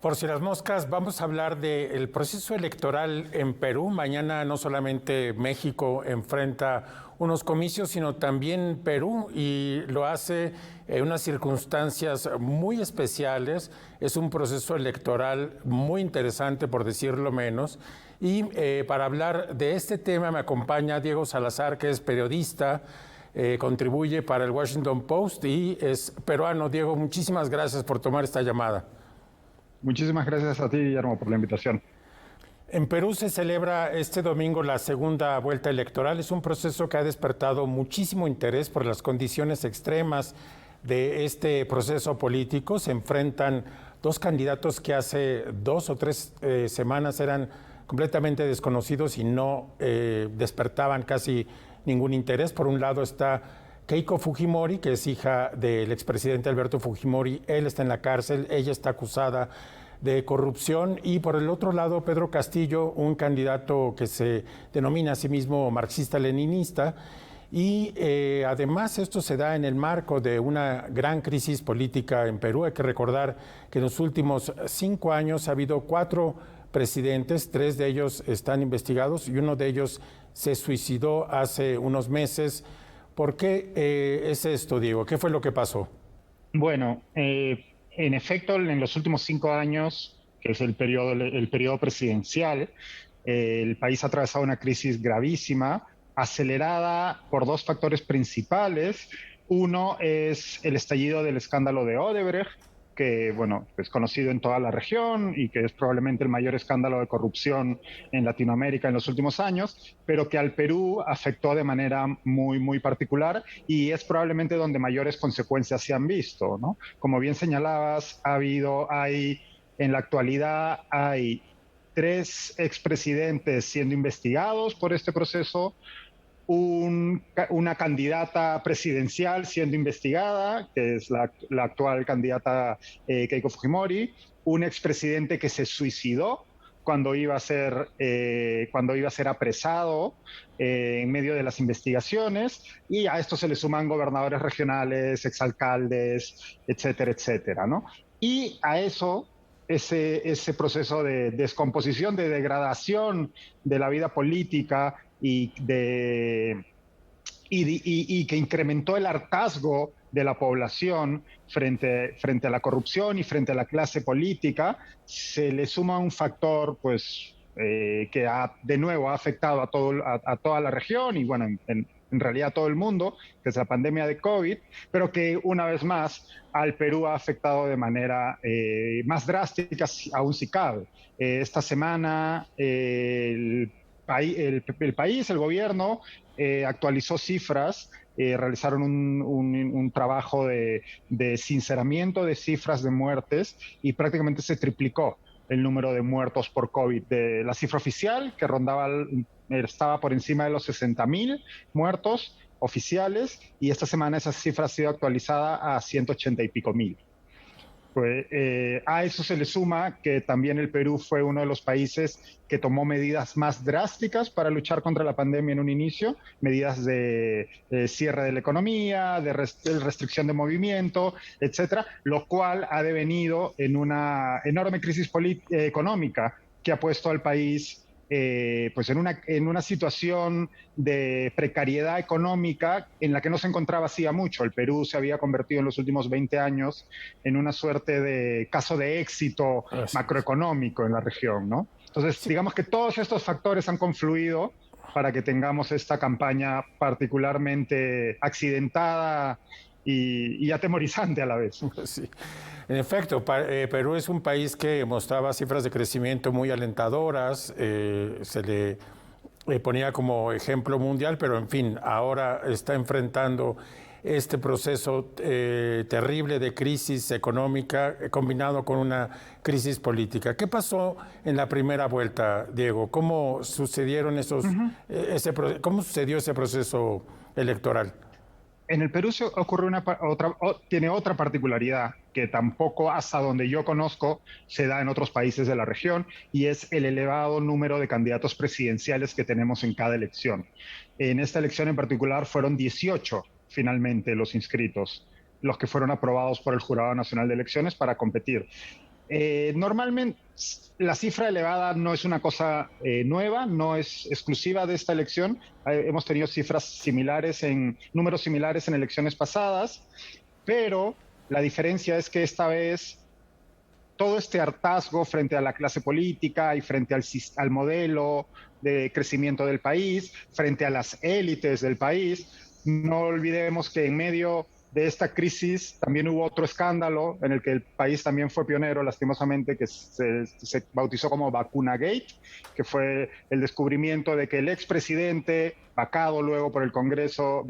Por si las moscas, vamos a hablar del proceso electoral en Perú. Mañana no solamente México enfrenta unos comicios, sino también Perú, y lo hace en unas circunstancias muy especiales. Es un proceso electoral muy interesante, por decirlo menos. Y para hablar de este tema me acompaña Diego Salazar, que es periodista, contribuye para el Washington Post y es peruano. Diego, muchísimas gracias por tomar esta llamada. Muchísimas gracias a ti, Guillermo, por la invitación. En Perú se celebra este domingo la segunda vuelta electoral. Es un proceso que ha despertado muchísimo interés por las condiciones extremas de este proceso político. Se enfrentan dos candidatos que hace 2 o 3 semanas eran completamente desconocidos y no despertaban casi ningún interés. Por un lado está Keiko Fujimori, que es hija del expresidente Alberto Fujimori. Él está en la cárcel, ella está acusada de corrupción. Y por el otro lado, Pedro Castillo, un candidato que se denomina a sí mismo marxista-leninista. Y además esto se da en el marco de una gran crisis política en Perú. Hay que recordar que en los últimos 5 años ha habido 4 presidentes, 3 de ellos están investigados y uno de ellos se suicidó hace unos meses. ¿Por qué es esto, Diego? ¿Qué fue lo que pasó? Bueno, en efecto, en los últimos 5 años, que es el periodo presidencial, el país ha atravesado una crisis gravísima, acelerada por dos factores principales. Uno es el estallido del escándalo de Odebrecht, que, bueno, es conocido en toda la región y que es probablemente el mayor escándalo de corrupción en Latinoamérica en los últimos años, pero que al Perú afectó de manera muy, muy particular y es probablemente donde mayores consecuencias se han visto, ¿no? Como bien señalabas, en la actualidad hay 3 expresidentes siendo investigados por este proceso, una candidata presidencial siendo investigada, que es la actual candidata Keiko Fujimori, un expresidente que se suicidó cuando iba a ser apresado en medio de las investigaciones, y a esto se le suman gobernadores regionales, exalcaldes, etcétera, etcétera, ¿no? Y a eso, ese proceso de descomposición, de degradación de la vida política y que incrementó el hartazgo de la población frente a la corrupción y frente a la clase política, se le suma un factor, pues, que de nuevo ha afectado a toda la región y, bueno, en realidad a todo el mundo, que es la pandemia de COVID, pero que una vez más al Perú ha afectado de manera más drástica, aún si cabe. Esta semana el gobierno, actualizó cifras, realizaron un trabajo de sinceramiento de cifras de muertes y prácticamente se triplicó el número de muertos por COVID. De la cifra oficial, que estaba por encima de los 60,000 muertos oficiales, y esta semana esa cifra ha sido actualizada a 180 y pico mil. Pues, a eso se le suma que también el Perú fue uno de los países que tomó medidas más drásticas para luchar contra la pandemia en un inicio, medidas de cierre de la economía, de restricción de movimiento, etcétera, lo cual ha devenido en una enorme crisis económica que ha puesto al país pues en una situación de precariedad económica en la que no se encontraba hacía mucho. El Perú se había convertido en los últimos 20 años en una suerte de caso de éxito Así es. macroeconómico en la región, ¿no? Entonces, Sí. digamos que todos estos factores han confluido para que tengamos esta campaña particularmente accidentada y atemorizante a la vez. Sí. En efecto, Perú es un país que mostraba cifras de crecimiento muy alentadoras, se le ponía como ejemplo mundial, pero en fin, ahora está enfrentando este proceso terrible de crisis económica combinado con una crisis política. ¿Qué pasó en la primera vuelta, Diego? ¿Cómo sucedieron cómo sucedió ese proceso electoral? En el Perú ocurre tiene otra particularidad que tampoco, hasta donde yo conozco, se da en otros países de la región, y es el elevado número de candidatos presidenciales que tenemos en cada elección. En esta elección en particular fueron 18 finalmente los inscritos, los que fueron aprobados por el Jurado Nacional de Elecciones para competir. Normalmente la cifra elevada no es una cosa nueva, no es exclusiva de esta elección. Hemos tenido cifras similares números similares en elecciones pasadas, pero la diferencia es que esta vez todo este hartazgo frente a la clase política y frente al modelo de crecimiento del país, frente a las élites del país. No olvidemos que en medio de esta crisis también hubo otro escándalo en el que el país también fue pionero, lastimosamente, que se bautizó como Vacuna Gate, que fue el descubrimiento de que el expresidente, vacado luego por el Congreso,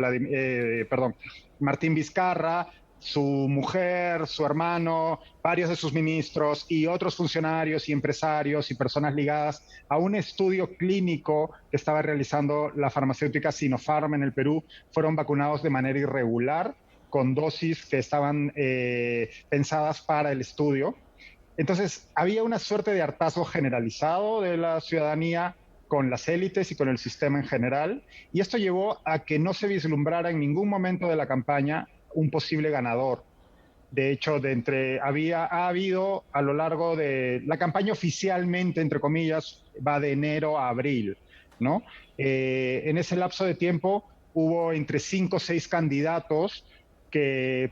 Martín Vizcarra, su mujer, su hermano, varios de sus ministros y otros funcionarios y empresarios y personas ligadas a un estudio clínico que estaba realizando la farmacéutica Sinopharm en el Perú, fueron vacunados de manera irregular con dosis que estaban pensadas para el estudio. Entonces, había una suerte de hartazgo generalizado de la ciudadanía con las élites y con el sistema en general, y esto llevó a que no se vislumbrara en ningún momento de la campaña un posible ganador. De hecho, ha habido a lo largo de la campaña oficialmente, entre comillas, va de enero a abril, ¿no? En ese lapso de tiempo hubo entre 5 o 6 candidatos que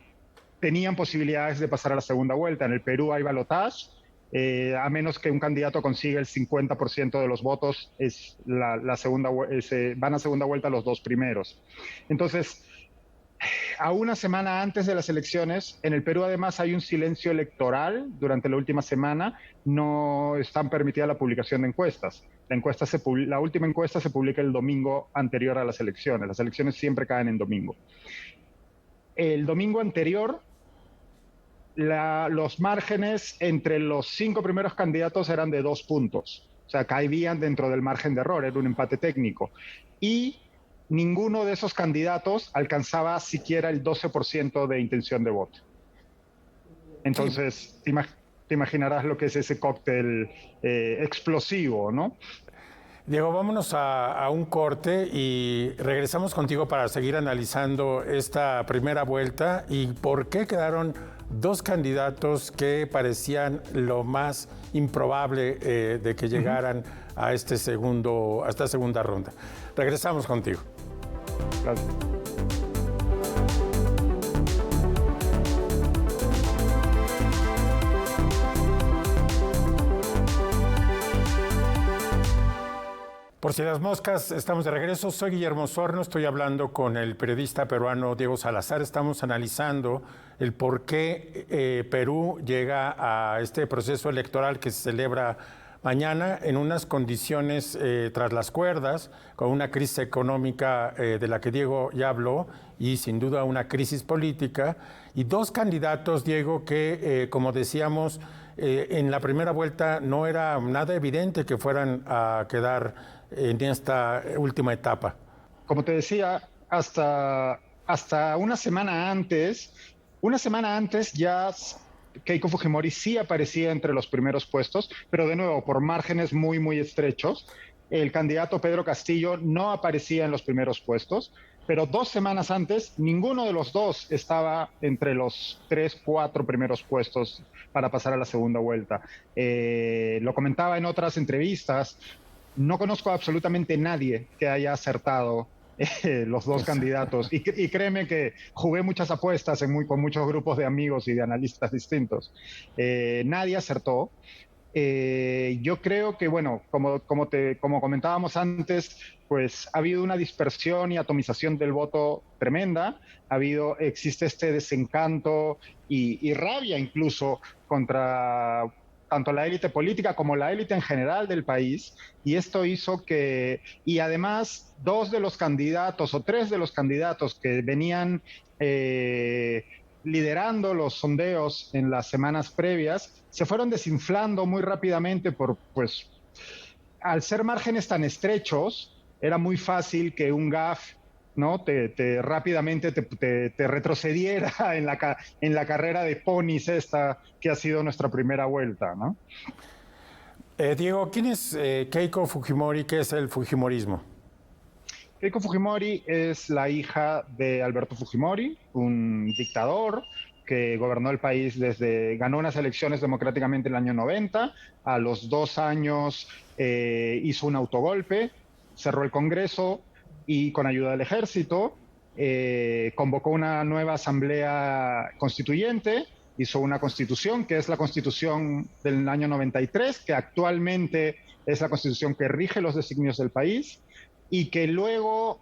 tenían posibilidades de pasar a la segunda vuelta. En el Perú hay balotaje, a menos que un candidato consiga el 50% de los votos, van a segunda vuelta los dos primeros. Entonces, a una semana antes de las elecciones, en el Perú además hay un silencio electoral durante la última semana, no está permitida la publicación de encuestas. La última encuesta se publica el domingo anterior a las elecciones siempre caen en domingo. El domingo anterior, los márgenes entre los 5 primeros candidatos eran de 2 puntos, o sea, caían dentro del margen de error, era un empate técnico. Y ninguno de esos candidatos alcanzaba siquiera el 12% de intención de voto. Entonces, sí. Te imaginarás lo que es ese cóctel explosivo, ¿no? Diego, vámonos a un corte y regresamos contigo para seguir analizando esta primera vuelta y por qué quedaron 2 candidatos que parecían lo más improbable de que llegaran a esta segunda ronda. Regresamos contigo. Gracias. Por si las moscas, estamos de regreso. Soy Guillermo Osorno, estoy hablando con el periodista peruano Diego Salazar. Estamos analizando el por qué Perú llega a este proceso electoral que se celebra mañana en unas condiciones tras las cuerdas, con una crisis económica de la que Diego ya habló y sin duda una crisis política. Y 2 candidatos, Diego, que como decíamos, en la primera vuelta no era nada evidente que fueran a quedar en esta última etapa. Como te decía, hasta una semana antes ya Keiko Fujimori sí aparecía entre los primeros puestos, pero de nuevo por márgenes muy, muy estrechos. El candidato Pedro Castillo no aparecía en los primeros puestos, pero 2 semanas antes ninguno de los dos estaba entre los 3, 4 primeros puestos para pasar a la segunda vuelta. Lo comentaba en otras entrevistas, no conozco a absolutamente nadie que haya acertado los 2 candidatos. Y créeme que jugué muchas apuestas con muchos grupos de amigos y de analistas distintos. Nadie acertó. Yo creo que, bueno, como comentábamos antes, pues ha habido una dispersión y atomización del voto tremenda. Existe este desencanto y rabia incluso contra tanto la élite política como la élite en general del país, y esto hizo y además 2 de los candidatos o 3 de los candidatos que venían liderando los sondeos en las semanas previas, se fueron desinflando muy rápidamente pues, al ser márgenes tan estrechos, era muy fácil que un gaffe, ¿no? rápidamente te retrocediera en la carrera de ponis esta que ha sido nuestra primera vuelta, ¿no? Diego, ¿quién es Keiko Fujimori? ¿Qué es el Fujimorismo? Keiko Fujimori es la hija de Alberto Fujimori, un dictador que gobernó el país ganó unas elecciones democráticamente en el año 90, a los 2 años hizo un autogolpe, cerró el Congreso y con ayuda del ejército convocó una nueva asamblea constituyente, hizo una constitución que es la constitución del año 93, que actualmente es la constitución que rige los designios del país y que luego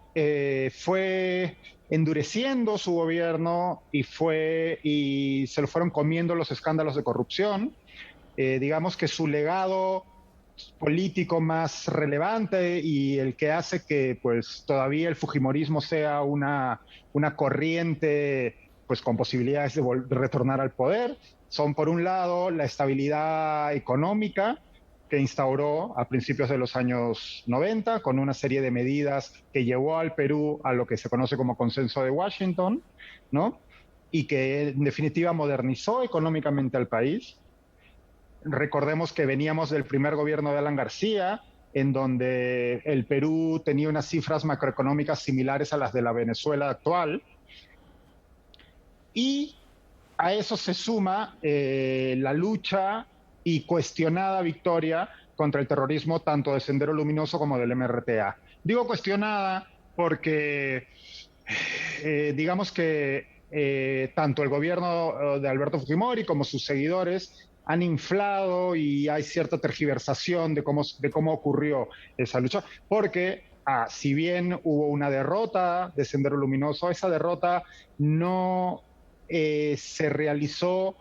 fue endureciendo su gobierno y se lo fueron comiendo los escándalos de corrupción. Digamos que su legado político más relevante y el que hace que pues todavía el fujimorismo sea una corriente pues con posibilidades de retornar al poder son por un lado la estabilidad económica que instauró a principios de los años 90 con una serie de medidas que llevó al Perú a lo que se conoce como Consenso de Washington, ¿no? Y que en definitiva modernizó económicamente al país. Recordemos que veníamos del primer gobierno de Alan García, en donde el Perú tenía unas cifras macroeconómicas similares a las de la Venezuela actual. Y a eso se suma la lucha y cuestionada victoria contra el terrorismo tanto de Sendero Luminoso como del MRTA. Digo cuestionada porque digamos que tanto el gobierno de Alberto Fujimori como sus seguidores han inflado y hay cierta tergiversación de cómo ocurrió esa lucha, porque si bien hubo una derrota de Sendero Luminoso, esa derrota no se realizó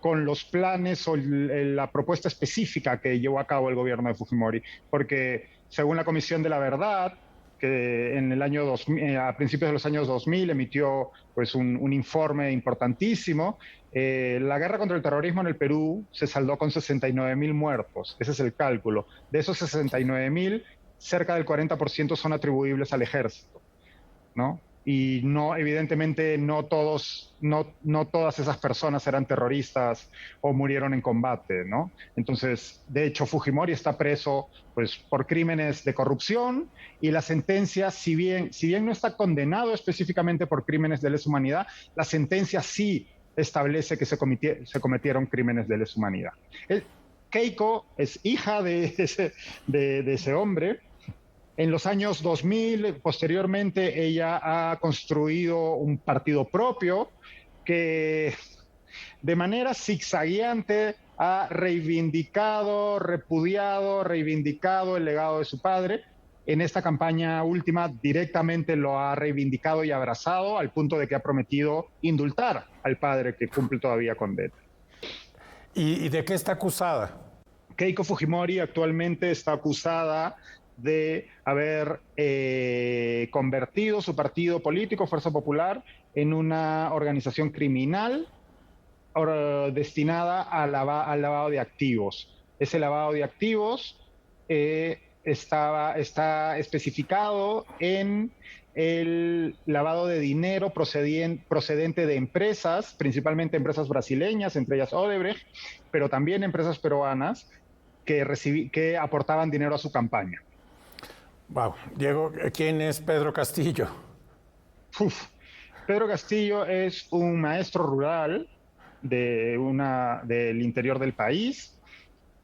con los planes o la propuesta específica que llevó a cabo el gobierno de Fujimori, porque según la Comisión de la Verdad, que en el año 2000, a principios de los años 2000 emitió pues un informe importantísimo, la guerra contra el terrorismo en el Perú se saldó con 69,000 muertos, ese es el cálculo. De esos 69,000, cerca del 40% son atribuibles al ejército, ¿no? Y no, evidentemente no todas esas personas eran terroristas o murieron en combate, ¿no? Entonces, de hecho, Fujimori está preso pues, por crímenes de corrupción y la sentencia, si bien no está condenado específicamente por crímenes de lesa humanidad, la sentencia sí establece que se cometieron crímenes de lesa humanidad. Keiko es hija de ese hombre. En los años 2000, posteriormente, ella ha construido un partido propio que de manera zigzagueante ha reivindicado el legado de su padre. En esta campaña última directamente lo ha reivindicado y abrazado al punto de que ha prometido indultar al padre que cumple todavía condena. ¿Y de qué está acusada? Keiko Fujimori actualmente está acusada de haber convertido su partido político, Fuerza Popular, en una organización criminal destinada al lavado de activos. Ese lavado de activos está especificado en el lavado de dinero procedente de empresas, principalmente empresas brasileñas, entre ellas Odebrecht, pero también empresas peruanas que aportaban dinero a su campaña. Wow. Diego, ¿quién es Pedro Castillo? Pedro Castillo es un maestro rural del interior del país.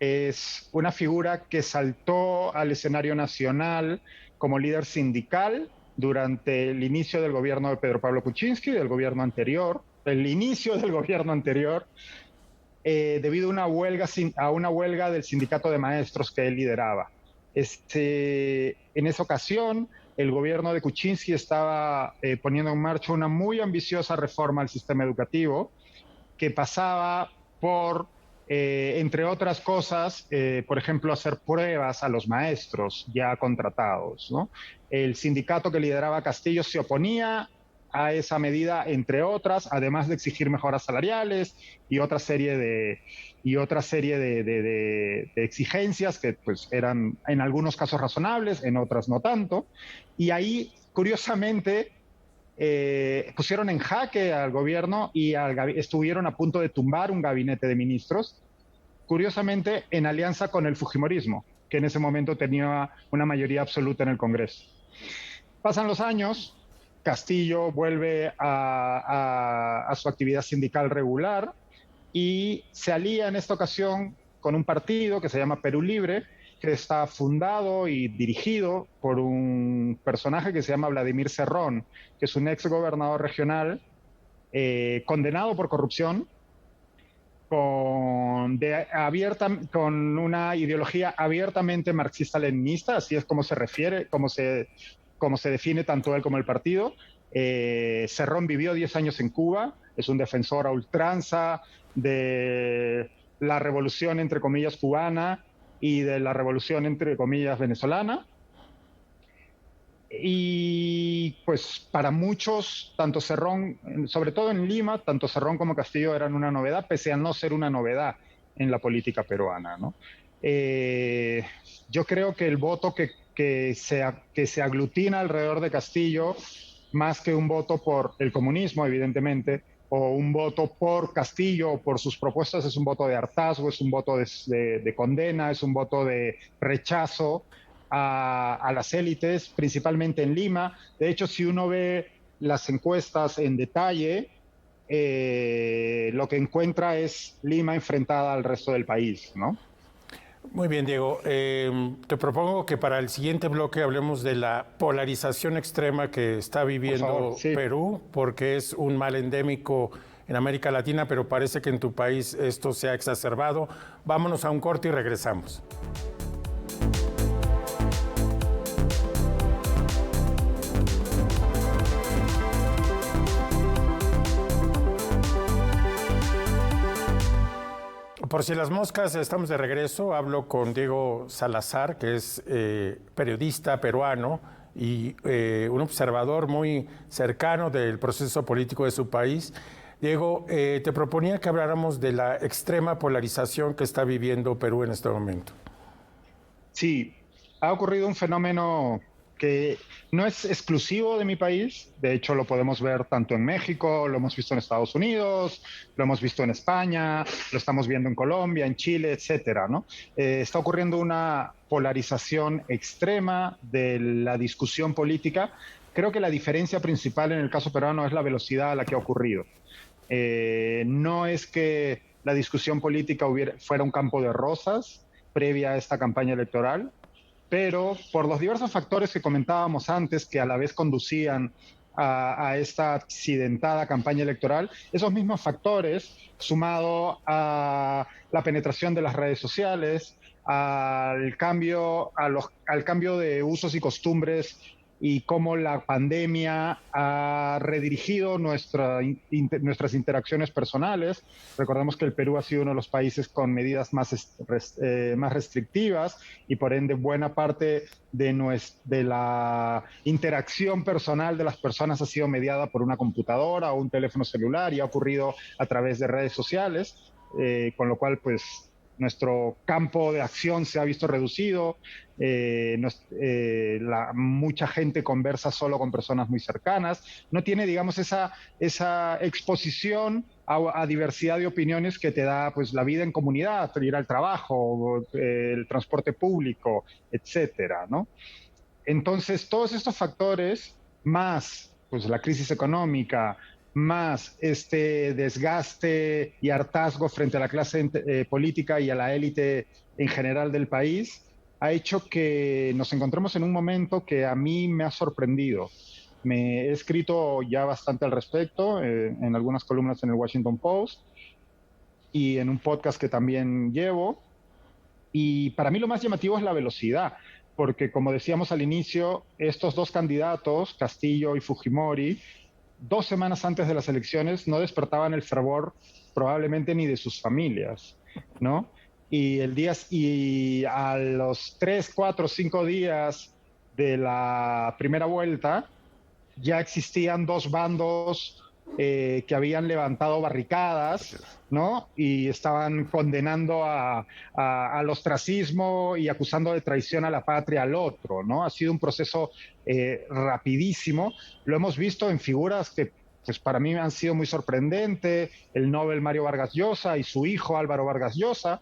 Es una figura que saltó al escenario nacional como líder sindical durante el inicio del gobierno de Pedro Pablo Kuczynski, del gobierno anterior, debido a una huelga del sindicato de maestros que él lideraba. En esa ocasión, el gobierno de Kuczynski estaba poniendo en marcha una muy ambiciosa reforma al sistema educativo que pasaba por, entre otras cosas, por ejemplo, hacer pruebas a los maestros ya contratados, ¿no? El sindicato que lideraba Castillo se oponía a esa medida, entre otras, además de exigir mejoras salariales y otra serie de exigencias que pues, eran en algunos casos razonables, en otras no tanto. Y ahí, curiosamente, pusieron en jaque al gobierno y estuvieron a punto de tumbar un gabinete de ministros, curiosamente en alianza con el Fujimorismo, que en ese momento tenía una mayoría absoluta en el Congreso. Pasan los años, Castillo vuelve a su actividad sindical regular y se alía en esta ocasión con un partido que se llama Perú Libre, que está fundado y dirigido por un personaje que se llama Vladimir Cerrón, que es un ex gobernador regional condenado por corrupción, con una ideología abiertamente marxista-leninista, así es como se refiere, como se define tanto él como el partido. Cerrón vivió 10 años en Cuba, es un defensor a ultranza de la revolución, entre comillas, cubana y de la revolución, entre comillas, venezolana. Y pues para muchos, tanto Cerrón, sobre todo en Lima, tanto Cerrón como Castillo eran una novedad, pese a no ser una novedad en la política peruana, ¿no? Yo creo que el voto que se aglutina alrededor de Castillo, más que un voto por el comunismo, evidentemente, o un voto por Castillo o por sus propuestas, es un voto de hartazgo, es un voto de condena, es un voto de rechazo a las élites, principalmente en Lima. De hecho, si uno ve las encuestas en detalle, lo que encuentra es Lima enfrentada al resto del país, ¿no? Muy bien, Diego. Te propongo que para el siguiente bloque hablemos de la polarización extrema que está viviendo favor, sí. Perú, porque es un mal endémico en América Latina, pero parece que en tu país esto se ha exacerbado. Vámonos a un corte y regresamos. Por si las moscas, estamos de regreso. Hablo con Diego Salazar, que es periodista peruano y un observador muy cercano del proceso político de su país. Diego, te proponía que habláramos de la extrema polarización que está viviendo Perú en este momento. Sí, ha ocurrido un fenómeno que no es exclusivo de mi país, de hecho lo podemos ver tanto en México, lo hemos visto en Estados Unidos, lo hemos visto en España, lo estamos viendo en Colombia, en Chile, etcétera, ¿no? Está ocurriendo una polarización extrema de la discusión política. Creo que la diferencia principal en el caso peruano es la velocidad a la que ha ocurrido. No es que la discusión política fuera un campo de rosas previa a esta campaña electoral, pero por los diversos factores que comentábamos antes, que a la vez conducían a esta accidentada campaña electoral, esos mismos factores, sumado a la penetración de las redes sociales, al cambio de usos y costumbres y cómo la pandemia ha redirigido nuestras interacciones personales. Recordemos que el Perú ha sido uno de los países con medidas más restrictivas y por ende buena parte de la interacción personal de las personas ha sido mediada por una computadora o un teléfono celular y ha ocurrido a través de redes sociales, con lo cual pues nuestro campo de acción se ha visto reducido, mucha gente conversa solo con personas muy cercanas, no tiene, digamos, esa exposición a diversidad de opiniones que te da pues, la vida en comunidad, ir al trabajo, el transporte público, etcétera, ¿no? Entonces, todos estos factores, más pues, la crisis económica, más este desgaste y hartazgo frente a la clase política y a la élite en general del país, ha hecho que nos encontremos en un momento que a mí me ha sorprendido. Me he escrito ya bastante al respecto, en algunas columnas en el Washington Post y en un podcast que también llevo. Y para mí lo más llamativo es la velocidad, porque como decíamos al inicio, estos dos candidatos, Castillo y Fujimori, 2 semanas antes de las elecciones no despertaban el fervor probablemente ni de sus familias, ¿no? Y a los 3, 4, 5 días de la primera vuelta ya existían 2 bandos que habían levantado barricadas, ¿no? Y estaban condenando al ostracismo y acusando de traición a la patria al otro, ¿no? Ha sido un proceso rapidísimo. Lo hemos visto en figuras que pues para mí han sido muy sorprendentes, el Nobel Mario Vargas Llosa y su hijo Álvaro Vargas Llosa,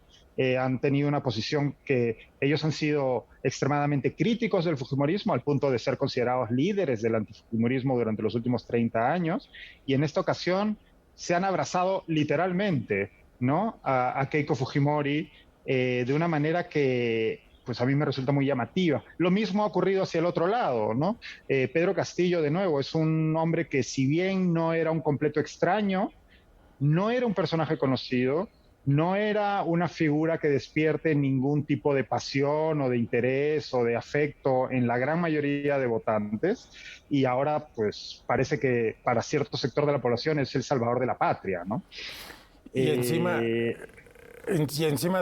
han tenido una posición que ellos han sido extremadamente críticos del fujimorismo, al punto de ser considerados líderes del antifujimorismo durante los últimos 30 años, y en esta ocasión se han abrazado literalmente, ¿no?, a Keiko Fujimori de una manera que pues a mí me resulta muy llamativa. Lo mismo ha ocurrido hacia el otro lado, ¿no? Pedro Castillo, de nuevo, es un hombre que, si bien no era un completo extraño, no era un personaje conocido, no era una figura que despierte ningún tipo de pasión o de interés o de afecto en la gran mayoría de votantes, y ahora pues parece que para cierto sector de la población es el salvador de la patria, ¿no? Y encima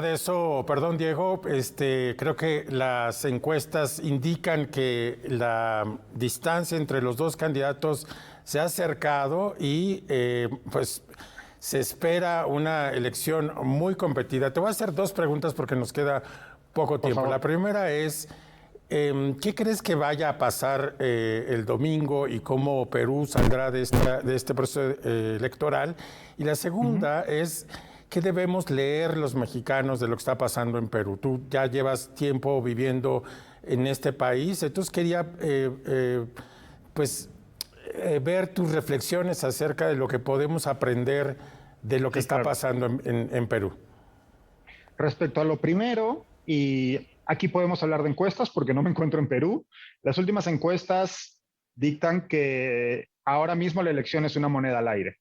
de eso, perdón Diego, creo que las encuestas indican que la distancia entre los dos candidatos se ha acercado y pues se espera una elección muy competida. Te voy a hacer dos preguntas porque nos queda poco tiempo. La primera es, ¿qué crees que vaya a pasar el domingo y cómo Perú saldrá de este proceso electoral? Y la segunda es, ¿qué debemos leer los mexicanos de lo que está pasando en Perú? Tú ya llevas tiempo viviendo en este país, entonces quería ver tus reflexiones acerca de lo que podemos aprender de lo que está pasando en Perú. Respecto a lo primero, y aquí podemos hablar de encuestas porque no me encuentro en Perú, las últimas encuestas dictan que ahora mismo la elección es una moneda al aire.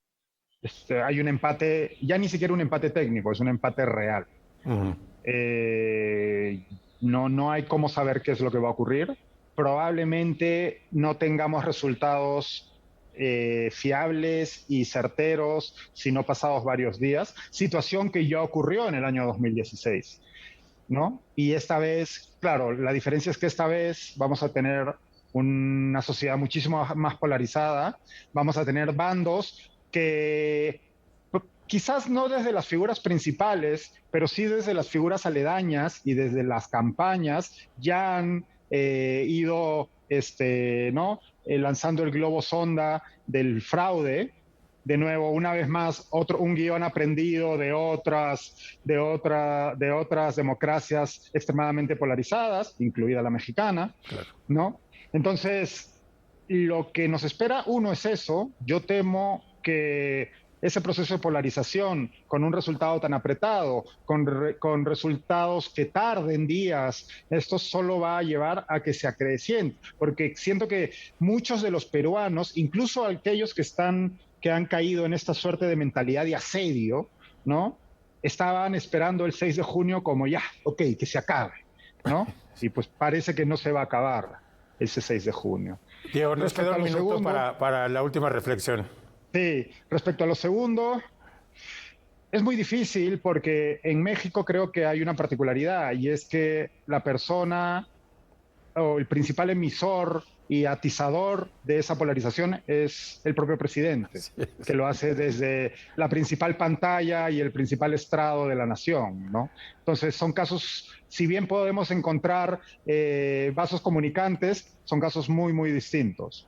Hay un empate, ya ni siquiera un empate técnico, es un empate real. No hay cómo saber qué es lo que va a ocurrir. Probablemente no tengamos resultados fiables y certeros, sino pasados varios días, situación que ya ocurrió en el año 2016, ¿no? Y esta vez, claro, la diferencia es que esta vez vamos a tener una sociedad muchísimo más polarizada, vamos a tener bandos que quizás no desde las figuras principales, pero sí desde las figuras aledañas y desde las campañas ya han ido ¿no?, lanzando el globo sonda del fraude. De nuevo, una vez más, un guión aprendido de otras democracias extremadamente polarizadas, incluida la mexicana, ¿no? Entonces, lo que nos espera, uno, es eso. Yo temo que ese proceso de polarización, con un resultado tan apretado, con resultados que tarden días, esto solo va a llevar a que se acreciente, porque siento que muchos de los peruanos, incluso aquellos que han caído en esta suerte de mentalidad de asedio, ¿no?, estaban esperando el 6 de junio como ya, ok, que se acabe, ¿no? Y pues parece que no se va a acabar ese 6 de junio. Diego, nos queda un minuto para la última reflexión. Sí, respecto a lo segundo, es muy difícil porque en México creo que hay una particularidad, y es que la persona o el principal emisor y atizador de esa polarización es el propio presidente, que lo hace desde la principal pantalla y el principal estrado de la nación, ¿no? Entonces son casos, si bien podemos encontrar vasos comunicantes, son casos muy, muy distintos.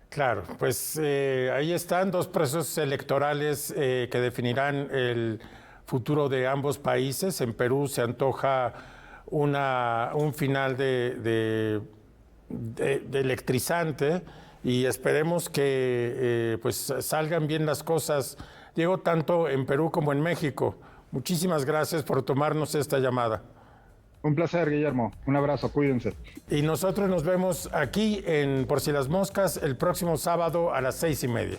Claro, pues ahí están dos procesos electorales que definirán el futuro de ambos países. En Perú se antoja un final de electrizante, y esperemos que pues salgan bien las cosas, Diego, tanto en Perú como en México. Muchísimas gracias por tomarnos esta llamada. Un placer, Guillermo. Un abrazo, cuídense. Y nosotros nos vemos aquí en Por Si las Moscas el próximo sábado a las 6:30.